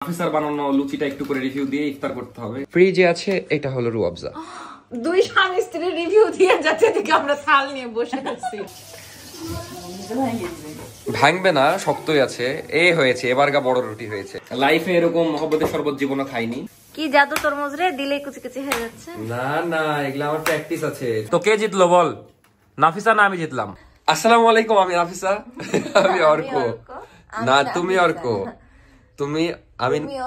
Officer বানানো লুচিটা একটু করে রিভিউ দিয়ে ইফতার করতে হবে। ফ্রিজে আছে, এটা হলো রুয়াবজা। দুই স্বামী স্ত্রী রিভিউ দিয়ে যাচ্ছে থেকে আমরা থাল নিয়ে বসে আছি। ভাঙবে না, শক্তই আছে। হয়েছে এবারগা বড় রুটি হয়েছে। লাইফে এরকম মহব্বতের শরবত জীবনে খাইনি। কি জাদু তরমুজ রে, দিলে কুচি কুচি হয়ে যাচ্ছে। না না, এগুলা আমার প্র্যাকটিস আছে। তো কে জিতলো বল? নাফিসা না আমি জিতলাম? আসসালামু আলাইকুম, আমি নাফিসা। আমি অর্ক। না তুমি অর্ক,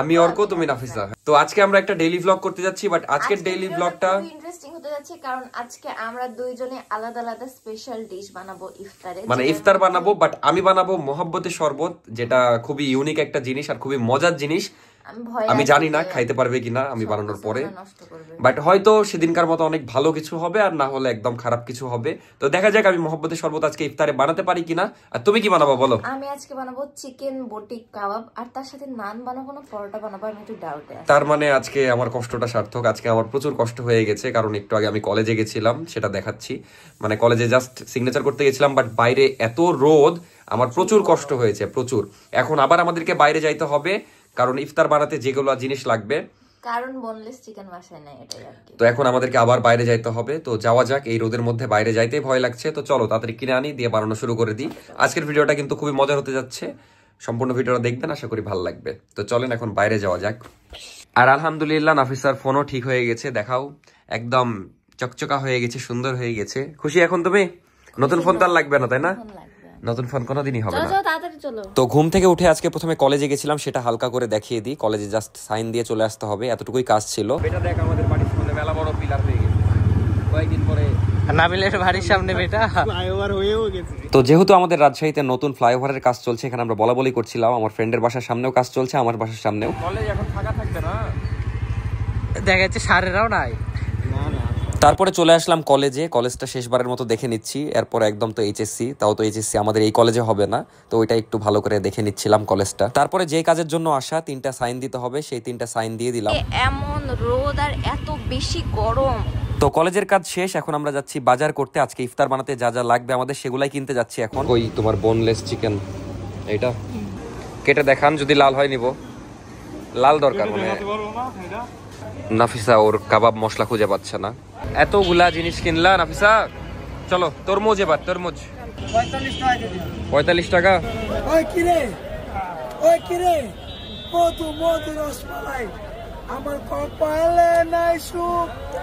আমি অর্ক, তুমি নাফিসা। তো আজকে আমরা একটা ডেইলি ভ্লগ করতে যাচ্ছি, বাট আজকের ডেইলি ভ্লগটা ইন্টারেস্টিং হতে যাচ্ছে কারণ আজকে আমরা দুইজনে আলাদা আলাদা স্পেশাল ডিশ বানাবো ইফতারে। মানে ইফতার বানাবো, বাট আমি বানাবো মহব্বতের শরবত, যেটা খুবই ইউনিক একটা জিনিস আর খুবই মজার জিনিস। আমি জানি না খাইতে পারবে কিনা আমি বানানোর পরে, বাট হয়তো সেদিনকার মতো অনেক ভালো কিছু হবে, আর না হলে একদম খারাপ কিছু হবে। তো দেখা যাক আমি মহব্বতের শরবত আজকে ইফতারে বানাতে পারি কিনা। আর তুমি কি বানাবো বলো? আমি আজকে বানাবো চিকেন বটি কাবাব, আর তার সাথে নান বানাবো না পরোটা বানাবো, আমি একটু ডাউটে আছি। তার মানে আজকে আমার কষ্টটা সার্থক। আজকে আমার প্রচুর কষ্ট হয়ে গেছে, কারণ একটু আগে আমি কলেজে গেছিলাম, সেটা দেখাচ্ছি। মানে কলেজে জাস্ট সিগনেচার করতে গেছিলাম, বাট বাইরে এত রোদ, আমার প্রচুর কষ্ট হয়েছে, প্রচুর। এখন আবার আমাদেরকে বাইরে যাইতে হবে, কারণ ইফতার বানাতে যেগুলো জিনিস লাগবে, কারণ বোনলেস চিকেন বাসায় নাই, এটাই আর কি। তো এখন আমাদেরকে আবার বাইরে যাইতে হবে। তো যাওয়া যাক, এই রোদের মধ্যে বাইরে যাইতেই ভয় লাগছে। তো চলো তাড়াতাড়ি কিনে আনি, দিয়ে বানানো শুরু করে দিই। আজকের ভিডিওটা কিন্তু খুবই মজার হতে যাচ্ছে, সম্পূর্ণ ভিডিওটা দেখবেন, আশা করি ভালো লাগবে। তো চলেন এখন বাইরে যাওয়া যাক। আর আলহামদুলিল্লাহ নাফিসার ফোনও ঠিক হয়ে গেছে, দেখাও একদম চকচকা হয়ে গেছে, সুন্দর হয়ে গেছে। খুশি এখন তুমি? নতুন ফোন তো আর লাগবে না, তাই না? নতুন ফোন কোনোদিনই হবে না। তো ঘুম থেকে উঠে আজকে প্রথমে কলেজে গেছিলাম, সেটা হালকা করে দেখিয়ে দিই। কলেজে জাস্ট সাইন দিয়ে চলে আসতে হবে, এতটুকুই কাজ ছিল। এটা দেখ, আমাদের বাড়ির সামনে মেলা বড় পিলার হয়ে গেছে কয়েকদিন পরে। নাবিলের বাড়ির সামনে বেটা ফ্লাইওভার হয়েও গেছে। তো যেহেতু আমাদের রাজশাহীতে নতুন ফ্লাইওভারের কাজ চলছে, এখানে আমরা বলা বলি করছিলাম। আমার ফ্রেন্ডের বাসার সামনেও কাজ চলছে, আমার বাসার সামনেও। কলেজ এখন ফাঁকা থাকবে না, দেখা যাচ্ছে সারেরাও নাই। তারপরে চলে আসলাম কলেজে, কলেজটা শেষবারের মতো দেখে নিচ্ছি। এরপর একদম তো এইচএসসি, তাও তো এইচএসসি আমাদের এই কলেজে হবে না, তো ওইটা একটু ভালো করে দেখে নিচ্ছিলাম কলেজটা। তারপরে যে কাজের জন্য আসা, 3টা সাইন দিতে হবে, সেই 3টা সাইন দিয়ে দিলাম। এমন রোদ আর এত বেশি গরম। তো কলেজের কাজ শেষ, এখন আমরা যাচ্ছি বাজার করতে। আজকে ইফতার বানাতে যা যা লাগবে আমাদের, সেগুলাই কিনতে যাচ্ছি এখন। ওই তোমার বোনলেস চিকেন, এইটা কেটে দেখান, যদি লাল হয় নিব। লাল দরকার মানে। নাফিসা ওর কাবাব মশলা খুঁজে পাচ্ছে না। এতগুলা জিনিস কিনলা নাফিসা। চলো তরমুজ, এবার তরমুজ 45 টাকা।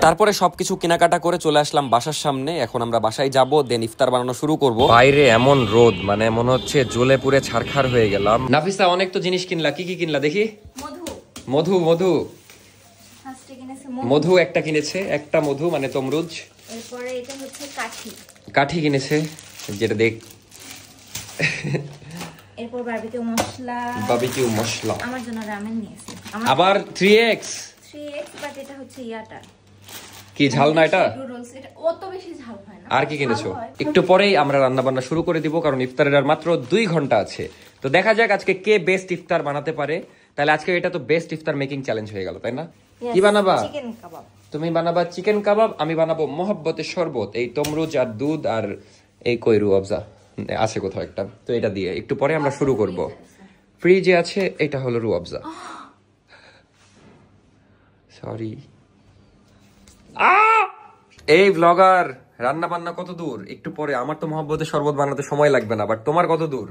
তারপরে সবকিছু কেনাকাটা করে চলে আসলাম বাসার সামনে। এখন আমরা বাসায় যাব, দেন ইফতার বানানো শুরু করব। বাইরে এমন রোদ, মানে মনে হচ্ছে জ্বলে পুড়ে ছারখার হয়ে গেলাম। নাফিসা অনেক তো জিনিস কিনলা, কি কি কিনলা দেখি? মধু মধু মধু একটা কিনেছে, একটা মধু মানে তমরুজ। এরপরে এটা হচ্ছে কাঠি কিনেছে, যেটা দেখ। এরপর বারবিকিউ মশলা আমার জন্য রামেন নিয়েছি। আবার 3x বাট এটা হচ্ছে ইয়াটা কি ঝাল না এটা? এটা অত বেশি ঝাল হয় না। আর কি কিনেছো? একটু পরেই আমরা রান্না বান্না শুরু করে দিব, কারণ ইফতারের আর মাত্র 2 ঘন্টা আছে। তো দেখা যাক আজকে কে বেস্ট ইফতার বানাতে পারে। তাহলে আজকে এটা তো বেস্ট ইফতার মেকিং চ্যালেঞ্জ হয়ে গেল, তাই না? কি বানাবা? চিকেন কাবাব। তুমি বানাবা চিকেন কাবাব, আমি বানাবো মহব্বতের শরবত। এই তমরুজ আর দুধ আর এই কই রুয়াবজা আছে কোথাও একটা, তো এটা দিয়ে একটু পরে আমরা শুরু করব। ফ্রিজে আছে, এটা হলো রুয়াবজা। সরি। এই ব্লগার, রান্না বান্না কত দূর? একটু পরে। আমার তো মহব্বতের শরবত বানাতে সময় লাগবে না, বাট তোমার কত দূর?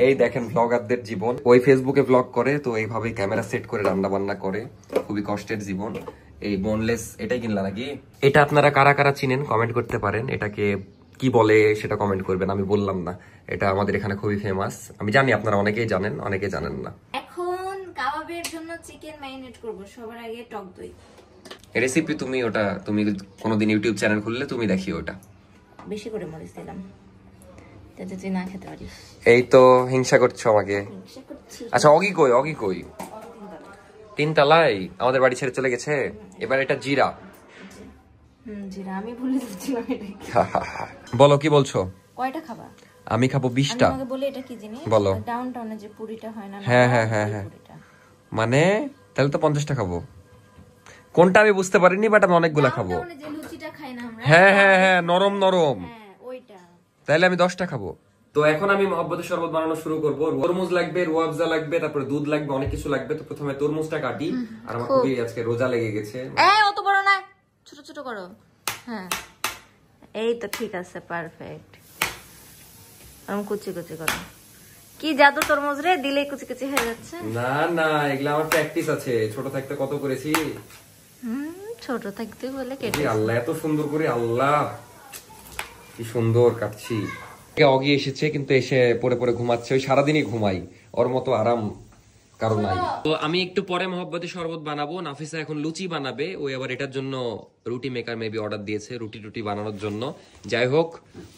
এই দেখেন ব্লগারদের জীবন। ওই ফেসবুকে ব্লগ করে, তো এইভাবে ক্যামেরা সেট করে রান্না বান্না করে, খুবই কষ্টের জীবন। এই বোনলেস এটাই কিনলা নাকি? এটা আপনারা কারা কারা চিনেন কমেন্ট করতে পারেন। এটাকে কি বলে সেটা কমেন্ট করবেন, আমি বললাম না। এটা আমাদের এখানে খুবই ফেমাস, আমি জানি আপনারা অনেকেই জানেন, অনেকেই জানেন না। এখন কাবাবের জন্য চিকেন ম্যারিনেট করব। সবার আগে টক দই রেসিপি তুমি কোনোদিন ইউটিউব চ্যানেল খুললে তুমি দেখিও, ওটা বেশি করে মরিচ দিলাম যাতে তুই না খেতে পারিস। এই তো হিংসা করছো আমাকে। আচ্ছা অগি কই? 3 তলায় আমাদের বাড়ি ছেড়ে চলে গেছে। এবার এটা জিরা। জিরা আমি ভুলে যাচ্ছিলাম এটা। বলো কি বলছো? কয়টা খাবা? আমি খাবো 20টা। আমাকে বলে এটা কি জিনিস? বলো। ডাউনটাউনে যে পুরিটা হয় না? হ্যাঁ। মানে তাহলে তো 50টা খাবো। কোনটা আমি বুঝতে পারিনি, বাট আমি অনেকগুলা খাবো। যে লুচিটা খাই না আমরা? হ্যাঁ নরম। হ্যাঁ ওইটা। তাহলে আমি 10টা খাবো। তো এখন আমি মহব্বতের শরবত বানানো শুরু করব। তরমুজ লাগবে, রুয়াবজা লাগবে, তারপরে দুধ লাগবে, অনেক কিছু লাগবে। তো প্রথমে তরমুজটা কাটি। আর আমার খুবই আজকে রোজা লেগে গেছে। এই অত বড় না, ছোট ছোট করো। হ্যাঁ এই তো ঠিক আছে, পারফেক্ট। আমি কুচি কুচি করো। কি জাদু তরমুজ রে, দিলেই কুচি কুচি হয়ে যাচ্ছে। না না, এগুলা আমার প্র্যাকটিস আছে, ছোট থাকতে কত করেছি। ছোট থাকতে বলে কেটে। আল্লাহ এত সুন্দর করে, আল্লাহ কি সুন্দর কাটছি। অগি এসেছে কিন্তু এসে পরে পরে ঘুমাচ্ছে, ওই সারাদিনই ঘুমাই, ওর মতো আরাম কারো নাই। তো আমি একটু পরে মহব্বতের শরবত বানাবো, নাফিসা এখন লুচি বানাবে, ওই আবার এটার জন্য রুটি মেকার মেবি অর্ডার দিয়েছে রুটি টুটি বানানোর জন্য। যাই হোক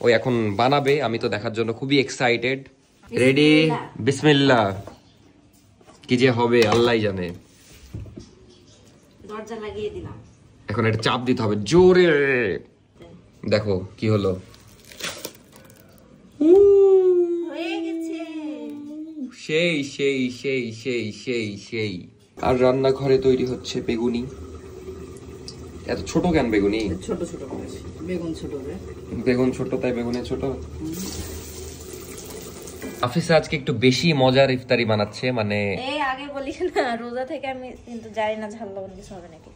ওই এখন বানাবে, আমি তো দেখার জন্য খুবই এক্সাইটেড। রেডি, বিসমিল্লাহ। কি যে হবে আল্লাহই জানে। দরজা লাগিয়ে দিলাম, এখন এটা চাপ দিতে হবে জোরে। দেখো কি হলো, হয়ে গেছে। সেই সেই সেই সেই সেই সেই। আর রান্নাঘরে তৈরি হচ্ছে বেগুনি। এত ছোট কেন বেগুনি? ছোট ছোট বেগুন ছোট, বেগুন ছোট তাই বেগুনি ছোট। আফিসা আজকে একটু বেশি মজার ইফতারি বানাচ্ছে, মানে এই আগে বলিস না, রোজা থেকে আমি কিন্তু জানি না ঝাল লবণ কিছু হবে নাকি।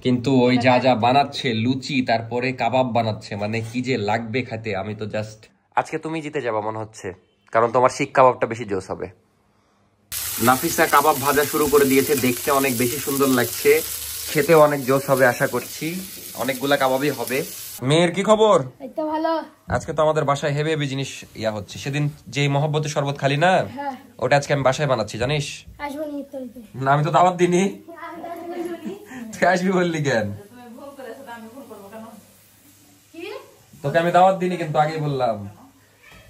কিন্তু ওই যা যা বানাচ্ছে, লুচি তারপরে কাবাব বানাচ্ছে, মানে কি যে লাগবে খেতে। আমি তো জাস্ট, আজকে তুমি জিতে যাবা মনে হচ্ছে, কারণ তোমার শিক কাবাবটা বেশি জোস হবে। নাফিসা কাবাব ভাজা শুরু করে দিয়েছে, দেখতে অনেক বেশি সুন্দর লাগছে, খেতেও অনেক জোস হবে আশা করছি। অনেকগুলা কাবাবই হবে। মেয়ের কি খবর? একটু ভালো। আজকে তো আমাদের বাসায় হেভি হেভি জিনিস ইয়া হচ্ছে। সেদিন যে মহব্বতের শরবত খালি না, ওটা আজকে আমি বাসায় বানাচ্ছি জানিস। আসবো নি ইফতারিতে। না আমি তো দাওয়াত দিইনি। তুই আসবি বললি কেন? তোকে আমি দাওয়াত দিইনি, কিন্তু আগেই বললাম।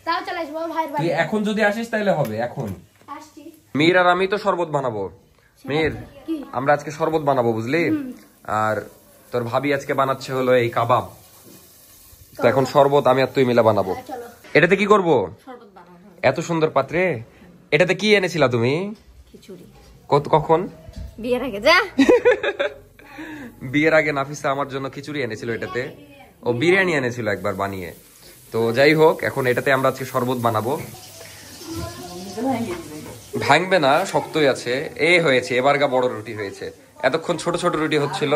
তাও চলে আসবো ভাইয়ের বাড়ি। তুই এখন যদি আসিস তাহলে হবে। এখন আসছি। মীর আর আমি তো শরবত বানাবো। মীর, আমরা আজকে শরবত বানাবো বুঝলি। আর তোর ভাবি আজকে বানাচ্ছে হলো এই কাবাব। তো এখন শরবত আমি আর তুই মিলে বানাবো। চলো। এটাতে কি করব? শরবত বানানো হবে। এত সুন্দর পাত্রে। এটাতে কি এনেছিলা তুমি? খিচুড়ি। কখন? বিয়ের আগে যা। বিয়ের আগে নাফিসা আমার জন্য খিচুড়ি এনেছিল এটাতে। ও বিরিয়ানি এনেছিল একবার বানিয়ে। তো যাই হোক, এখন এটাতে আমরা আজকে শরবত বানাবো। ভাঙবে না, শক্তই আছে। হয়েছে এবারগা বড় রুটি হয়েছে, এতক্ষণ ছোট ছোট রুটি হচ্ছিল।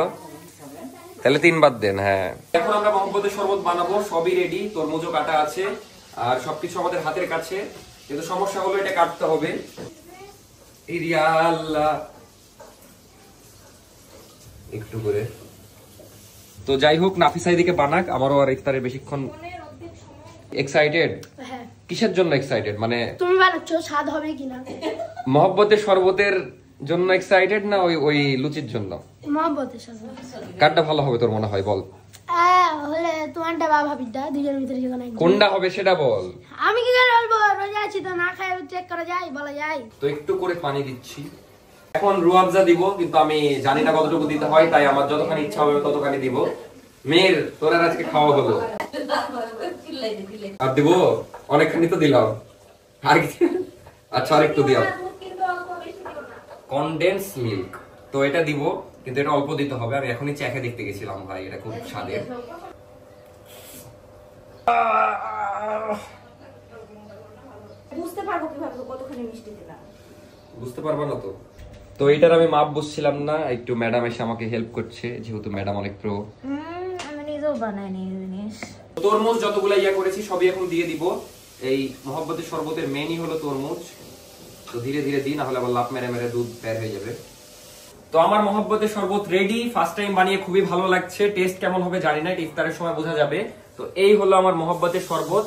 তাহলে 3 বাদ দেন। হ্যাঁ, এখন আমরা মহব্বতের শরবত বানাবো, সবই রেডি, তরমুজও কাটা আছে আর সবকিছু আমাদের হাতের কাছে। কিন্তু সমস্যা হলো এটা কাটতে হবে। আল্লাহ, একটু করে। তো যাই হোক, নাফিসা এদিকে বানাক, আমারও আর ইফতারের বেশিক্ষণ। এক্সাইটেড? হ্যাঁ। কিসের জন্য এক্সাইটেড? মানে তুমি বানাচ্ছ, স্বাদ হবে কিনা? মহব্বতের শরবতের জন্য এক্সাইটেড না ওই ওই লুচির জন্য? মহব্বতের সাথে। কারটা ভালো হবে তোর মনে হয় বল? হলে তোমারটা বা ভাবিটা দুজনের ভিতরে যে কোনো কোনটা হবে সেটা বল। আমি কি করে বলবো? রোজা আছি তো, না খাই চেক করা যায়, বলা যায়। তো একটু করে পানি দিচ্ছি। এখন রুয়াবজা দিব, কিন্তু আমি জানি না কতটুকু দিতে হয়, তাই আমার যতখানি ইচ্ছা হবে ততখানি দিব। মেয়ের তোর আর আজকে খাওয়া হলো। আর দিব? অনেকখানি তো দিলাম। আর আচ্ছা, আর একটু দিলাম। কনডেন্স মিল্ক, তো এটা দিব, কিন্তু এটা অল্প দিতে হবে। আমি এখনই চেখে দেখতে গেছিলাম ভাই, এটা খুব স্বাদের। বুঝতে পারবো কিভাবে কতখানি মিষ্টি দিলাম? বুঝতে পারবা না তো। তো এটার আমি মাপ বুঝছিলাম না, একটু ম্যাডাম এসে আমাকে হেল্প করছে, যেহেতু ম্যাডাম অনেক প্রো। আমি নিজেও বানাইনি এই জিনিস। তরমুজ যতগুলা ইয়া করেছি সবই এখন দিয়ে দিব। এই মহব্বতের শরবতের মেনই হলো তরমুজ। তো ধীরে ধীরে দিই, না হলে আবার লাভ মেরে মেরে দুধ বের হয়ে যাবে। তো আমার মহব্বতের শরবত রেডি। ফার্স্ট টাইম বানিয়ে খুবই ভালো লাগছে। টেস্ট কেমন হবে জানি না, এটা ইফতারের সময় বোঝা যাবে। তো এই হলো আমার মহব্বতের শরবত।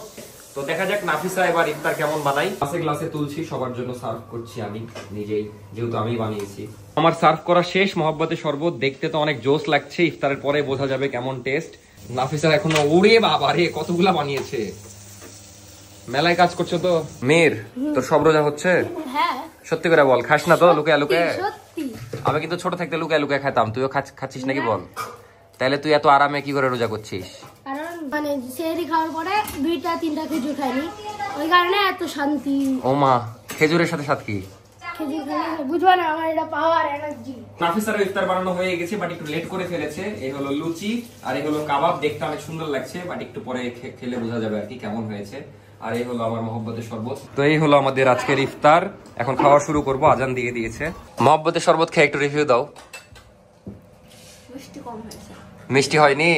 তো দেখা যাক নাফিসা এবার ইফতার কেমন বানাই। গ্লাসে গ্লাসে তুলছি, সবার জন্য সার্ভ করছি আমি নিজেই, যেহেতু আমি বানিয়েছি। আমার সার্ভ করা শেষ মহব্বতের শরবত। দেখতে তো অনেক জোস লাগছে, ইফতারের পরে বোঝা যাবে কেমন টেস্ট। নাফিসা এখনো, ওরে বাবা রে, কতগুলা বানিয়েছে। মেলায় কাজ করছো তো। মেয়ের তোর সব রোজা হচ্ছে? হ্যাঁ। সত্যি করে বল, খাস না তো লুকায় লুকায়? সত্যি। আমি কিন্তু ছোট থাকতে লুকায় লুকায় খাইতাম, তুইও খাচ্ছিস নাকি বল? তাহলে তুই এত আরামে কি করে রোজা করছিস? কারণ মানে সেহরি খাওয়ার পরে 2-3টা খেজুর খাইনি, ওই কারণে এত শান্তি। ও মা, খেজুরের সাথে সাথে কি? খেজুর খাইলে বুঝবা না, আমার এটা পাওয়ার এনার্জি। নাফিসার ইফতার বানানো হয়ে গেছে, বাট একটু লেট করে ফেলেছে। এই হলো লুচি আর এই হলো কাবাব। দেখতে অনেক সুন্দর লাগছে, বাট একটু পরে খেলে বোঝা যাবে আর কি কেমন হয়েছে। আর এই হলো আমার মহব্বতের শরবত। তো এই হলো আমাদের আজকের ইফতার। এখন খাওয়া শুরু করব, আজান দিয়ে দিয়েছে। মহব্বতের শরবত খেয়ে একটু রিভিউ দাও। মিষ্টি কম হয়েছে। মিষ্টি হয়নি?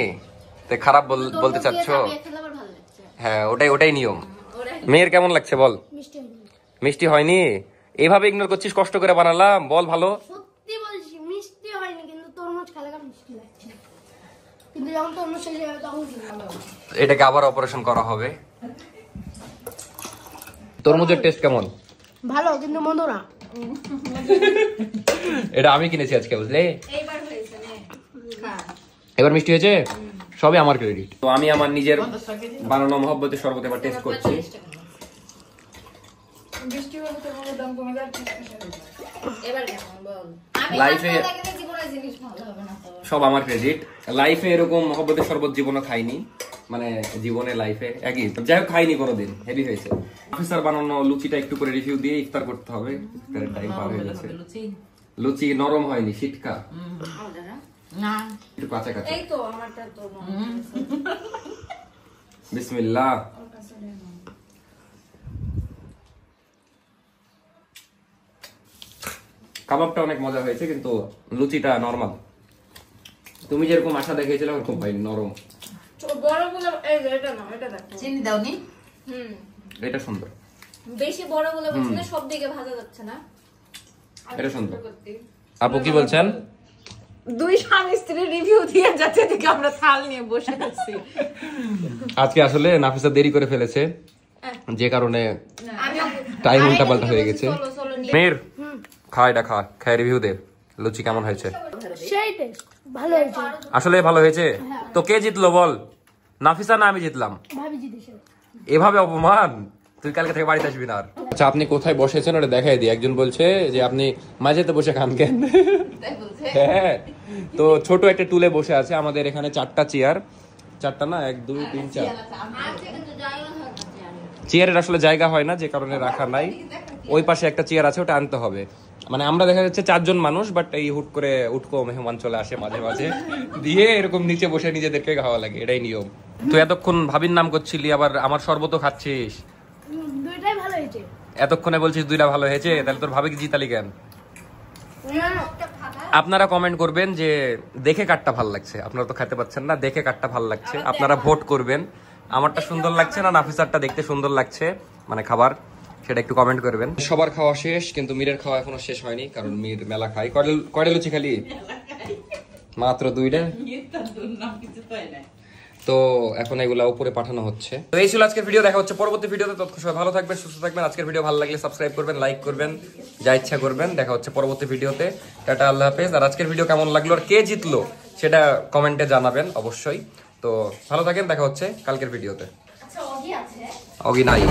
তো খারাপ বলতে চাচ্ছ? খেলে আবার ভালো লাগছে। হ্যাঁ, ওটাই নিয়ম। মেয়ের কেমন লাগছে বল? মিষ্টি হয়নি। মিষ্টি হয়নি? এইভাবে ইগনোর করছিস, কষ্ট করে বানালাম, বল ভালো। সত্যি বলছি মিষ্টি হয়নি, কিন্তু তরমুজ খেলে মিষ্টি লাগছে। কিন্তু যখন তরমুজ শেষ হয়ে যাবে তখন কি ভালো হবে। এটাকে আবার অপারেশন করা হবে। তরমুজের টেস্ট কেমন? ভালো, কিন্তু মন্দ না। এটা আমি কিনেছি আজকে, বুঝলে? এইবার হয়েছে নে খা। এবার মিষ্টি হয়েছে, সবই আমার ক্রেডিট। তো আমি আমার নিজের বানানো মহব্বতের শরবত এবার টেস্ট করছি। এবার কেমন বল? আমি লাইফে হাসতে লাগলে জীবনে জিনিস ভালো হবে না তো। সব আমার ক্রেডিট। লাইফে এরকম মহব্বতের শরবত জীবনে খাইনি, মানে জীবনে লাইফে একই, যাই হোক খাইনি কোনোদিন। হেভি হয়েছে। অফিসার বানানো লুচিটা একটু করে রিভিউ দিয়ে ইফতার করতে হবে। ইফতারের টাইম পার হয়ে গেছে। লুচি নরম হয়নি, শীতকা, না একটু কাঁচা কাঁচা। এই তো আমারটা তো বিসমিল্লাহ। কাবাবটা অনেক মজা হয়েছে, কিন্তু লুচিটা নরমাল। তুমি যেরকম আশা দেখিয়েছিলে ওরকম হয়নি, নরম। বড়গুলো এই যে এটা না, এটা দেখো। চিনি দাওনি? এটা সুন্দর, বেশি বড়গুলো বলছি না, সব দিকে ভাজা যাচ্ছে না। এটা সুন্দর। আপু কি বলছেন? দুই স্বামী স্ত্রী রিভিউ দিয়ে যাচ্ছে, দেখে আমরা থাল নিয়ে বসে আছি। আজকে আসলে নাফিসা দেরি করে ফেলেছে, যে কারণে টাইম উল্টাপাল্টা হয়ে গেছে। মেয়ের খা, এটা খা, খায় রিভিউ দে। লুচি কেমন হয়েছে? সেই টেস্ট ভালো হয়েছে। আসলে ভালো হয়েছে। তো কে জিতলো বল? নাফিসা না আমি জিতলাম? ভাবি জিতেছে। এভাবে অপমান? তুই কালকে থেকে বাড়িতে আসবি না আর। আচ্ছা, আপনি কোথায় বসেছেন ওটা দেখাই দিই। একজন বলছে যে আপনি মাঝেতে বসে খান কেন? হ্যাঁ, তো ছোট একটা টুলে বসে আছে। আমাদের এখানে 4টা চেয়ার, 4টা না, 1 2 3 4 চেয়ারের আসলে জায়গা হয় না, যে কারণে রাখা নাই। ওই পাশে একটা চেয়ার আছে, ওটা আনতে হবে। মানে আমরা দেখা যাচ্ছে 4 জন মানুষ, বাট এই হুট করে উটকো মেহমান চলে আসে মাঝে মাঝে, দিয়ে এরকম নিচে বসে নিজেদেরকে খাওয়া লাগে, এটাই নিয়ম। তুই এতক্ষণ ভাবির নাম করছিলি, আবার আমার শরবত খাচ্ছিস। দুইটাই ভালো হয়েছে। এতক্ষণে বলছিস দুইটা ভালো হয়েছে, তাহলে তোর ভাবি কি জিতালি কেন? আপনারা কমেন্ট করবেন যে দেখে কাটটা ভাল লাগছে। আপনারা তো খেতে পাচ্ছেন না, দেখে কাটটা ভাল লাগছে। আপনারা ভোট করবেন, আমারটা সুন্দর লাগছে না নাফিসারটা দেখতে সুন্দর লাগছে, মানে খাবার, সেটা একটু কমেন্ট করবেন। সবার খাওয়া শেষ, কিন্তু মীরের খাওয়া এখনো শেষ হয়নি, কারণ মীর মেলা খাই। কয়টা লুচি খালি? মাত্র 2টা। তো এখন এগুলা উপরে পাঠানো হচ্ছে। তো এই ছিল আজকের ভিডিও, দেখা হচ্ছে পরবর্তী ভিডিওতে। ততক্ষণ সবাই ভালো থাকবেন, সুস্থ থাকবেন। আজকের ভিডিও ভালো লাগলে সাবস্ক্রাইব করবেন, লাইক করবেন, যা ইচ্ছা করবেন। দেখা হচ্ছে পরবর্তী ভিডিওতে। টাটা, আল্লাহ হাফেজ। আর আজকের ভিডিও কেমন লাগলো আর কে জিতলো সেটা কমেন্টে জানাবেন অবশ্যই। তো ভালো থাকেন, দেখা হচ্ছে কালকের ভিডিওতে। অগি নাই।